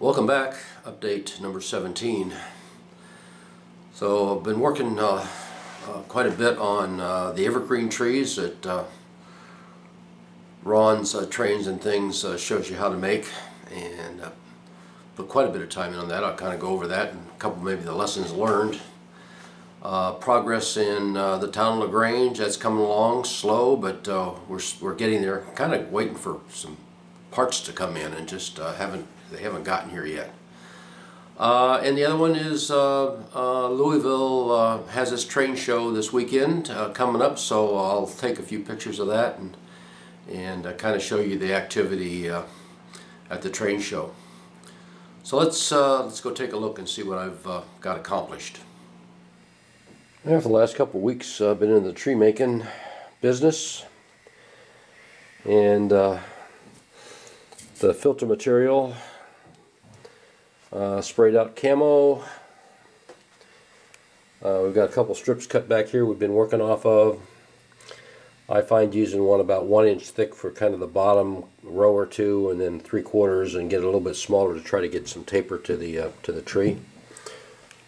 Welcome back. Update number 17. So I've been working quite a bit on the evergreen trees that Ron's Trains and Things shows you how to make, and put quite a bit of time in on that. I'll kind of go over that and a couple maybe the lessons learned. Progress in the town of Grange, that's coming along slow, but we're getting there. Kind of waiting for some parts to come in, and just they haven't gotten here yet. And the other one is Louisville has its train show this weekend coming up, so I'll take a few pictures of that and kind of show you the activity at the train show. So let's go take a look and see what I've got accomplished. Yeah, for the last couple of weeks I've been in the tree making business, and the filter material, sprayed out camo. We've got a couple strips cut back here we've been working off of. I find using one about 1 inch thick for kind of the bottom row or two, and then 3/4 and get it a little bit smaller to try to get some taper to the tree.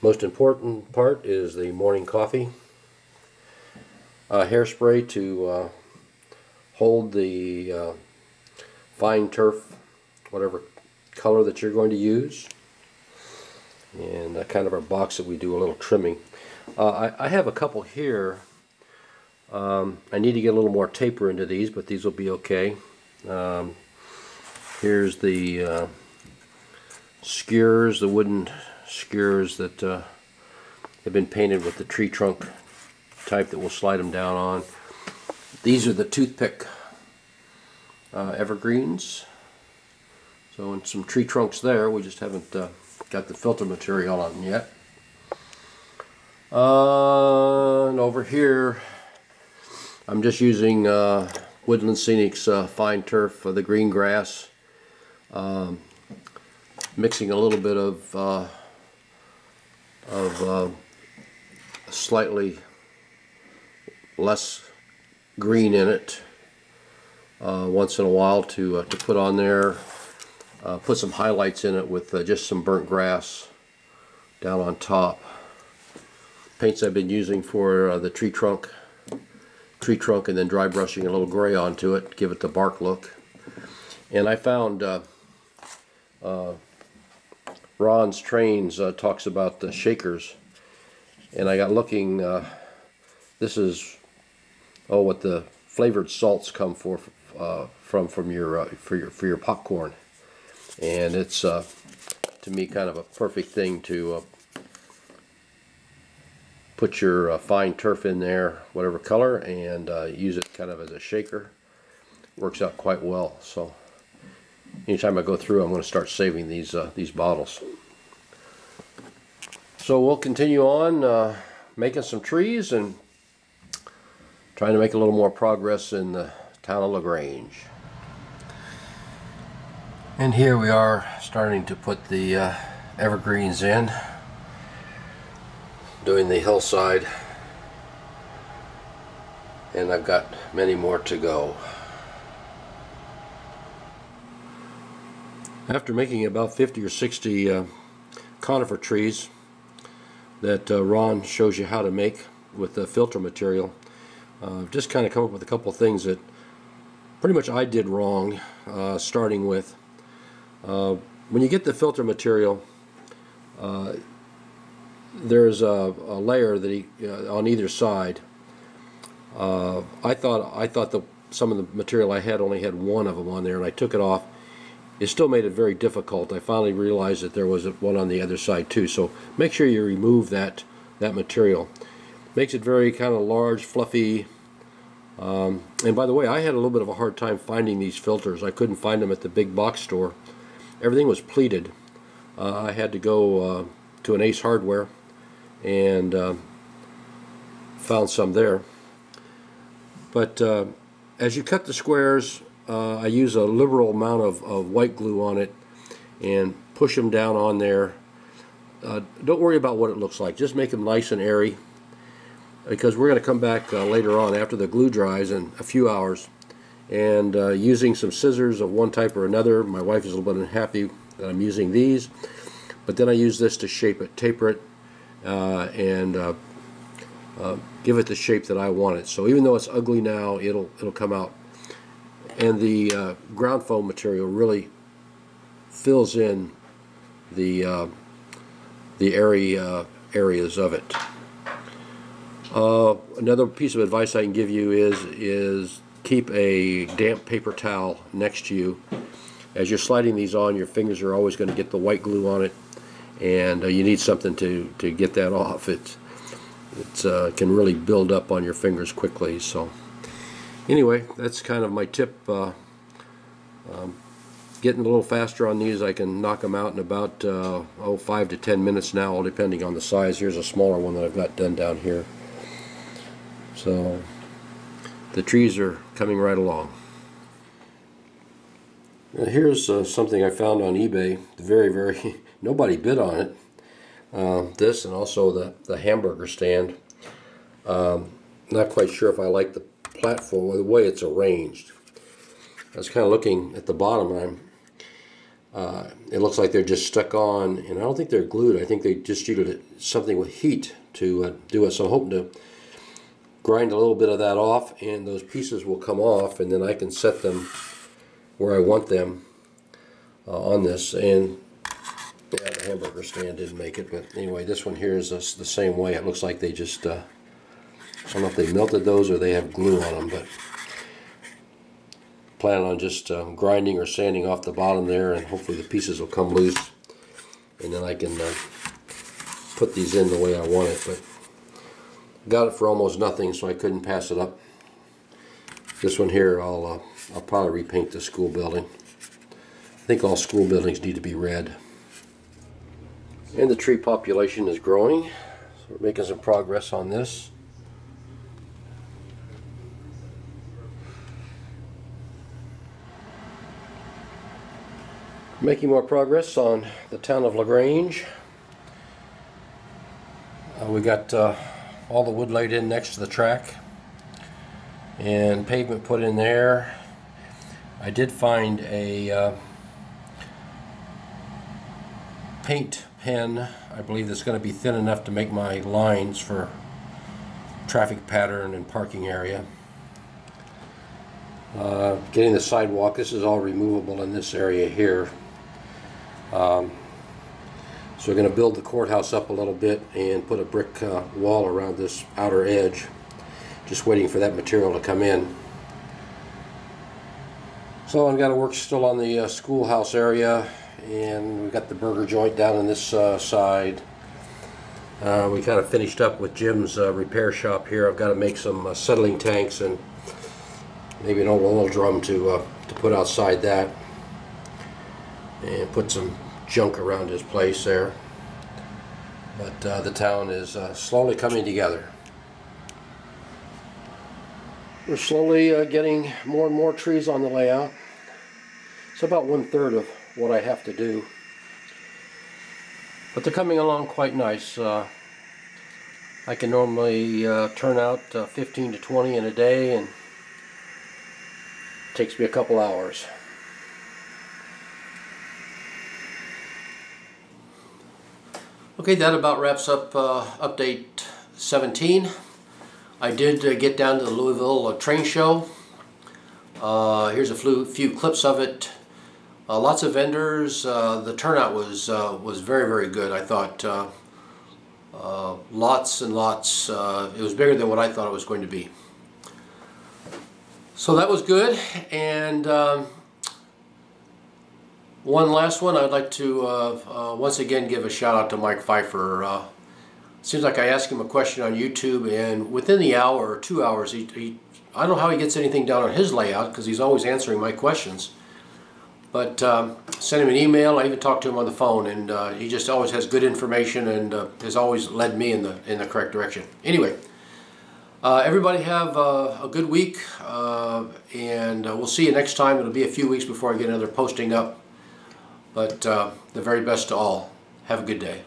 Most important part is the morning coffee. Hairspray to hold the fine turf, whatever color that you're going to use, and kind of our box that we do a little trimming. I have a couple here. I need to get a little more taper into these, but these will be okay. Here's the skewers, the wooden skewers that have been painted with the tree trunk type that we'll slide them down on. These are the toothpick evergreens. So in some tree trunks there, we just haven't got the filter material on them yet. And over here I'm just using Woodland Scenics fine turf for the green grass, mixing a little bit of slightly less green in it once in a while to put on there. Put some highlights in it with just some burnt grass down on top. Paints I've been using for the tree trunk, and then dry brushing a little gray onto it, give it the bark look. And I found Ron's Trains talks about the shakers, and I got looking. This is what the flavored salts come from your popcorn, and it's to me kind of a perfect thing to put your fine turf in there, whatever color, and use it kind of as a shaker. Works out quite well. So anytime I go through, I'm going to start saving these bottles. So we'll continue on making some trees and trying to make a little more progress in the town of LaGrange. And here we are starting to put the evergreens in, doing the hillside, and I've got many more to go. After making about 50 or 60 conifer trees that Ron shows you how to make with the filter material, just kind of come up with a couple of things that pretty much I did wrong, starting with when you get the filter material, there's a layer that on either side. I thought some of the material I had only had one of them on there, and I took it off. It still made it very difficult. I finally realized that there was one on the other side too. So make sure you remove that material. Makes it very kind of large, fluffy. And by the way, I had a little bit of a hard time finding these filters. I couldn't find them at the big box store. Everything was pleated. I had to go to an Ace Hardware and found some there. But as you cut the squares, I use a liberal amount of white glue on it and push them down on there. Don't worry about what it looks like. Just make them nice and airy, because we're going to come back later on after the glue dries in a few hours, and using some scissors of one type or another. My wife is a little bit unhappy that I'm using these, but then I use this to shape it, taper it, and give it the shape that I want it. So even though it's ugly now, it'll come out. And the ground foam material really fills in the areas of it. Another piece of advice I can give you is keep a damp paper towel next to you. As you're sliding these on, your fingers are always going to get the white glue on it, and you need something to get that off. It can really build up on your fingers quickly. So anyway, that's kind of my tip. Getting a little faster on these, I can knock them out in about 5 to 10 minutes now, all depending on the size. Here's a smaller one that I've got done down here. So the trees are coming right along. Now here's something I found on eBay. Very nobody bid on it. This, and also the hamburger stand. Not quite sure if I like the platform or the way it's arranged. I was kind of looking at the bottom, and it looks like they're just stuck on, and I don't think they're glued. I think they just used something with heat to do it. So I'm hoping to grind a little bit of that off, and those pieces will come off, and then I can set them where I want them on this. And yeah, the hamburger stand didn't make it, but anyway, this one here is the same way. It looks like they just, I don't know if they melted those or they have glue on them, but plan on just grinding or sanding off the bottom there, and hopefully the pieces will come loose, and then I can put these in the way I want it. But got it for almost nothing, so I couldn't pass it up. This one here, I'll probably repaint the school building. I think all school buildings need to be red. And the tree population is growing, so we're making some progress on this. Making more progress on the town of Grange. We got all the wood laid in next to the track and pavement put in there. I did find a paint pen, I believe, that's going to be thin enough to make my lines for traffic pattern and parking area. Getting the sidewalk, this is all removable in this area here. So we're going to build the courthouse up a little bit and put a brick wall around this outer edge. Just waiting for that material to come in. So I've got to work still on the schoolhouse area, and we've got the burger joint down on this side. We kind of finished up with Jim's repair shop here. I've got to make some settling tanks and maybe an oil drum to put outside that, and put some junk around his place there. But the town is slowly coming together. We're slowly getting more and more trees on the layout. It's about 1/3 of what I have to do, but they're coming along quite nice. I can normally turn out 15 to 20 in a day, and it takes me a couple hours. Okay, that about wraps up update 17. I did get down to the Louisville train show. Here's a few clips of it. Lots of vendors. The turnout was very good. I thought lots and lots. It was bigger than what I thought it was going to be. So that was good. And one last one, I'd like to once again give a shout out to Mike Pfeiffer. Seems like I asked him a question on YouTube, and within the hour or 2 hours, I don't know how he gets anything down on his layout, because he's always answering my questions. But sent him an email. I even talked to him on the phone, and he just always has good information, and has always led me in the correct direction. Anyway, everybody have a good week, and we'll see you next time. It'll be a few weeks before I get another posting up. But the very best to all. Have a good day.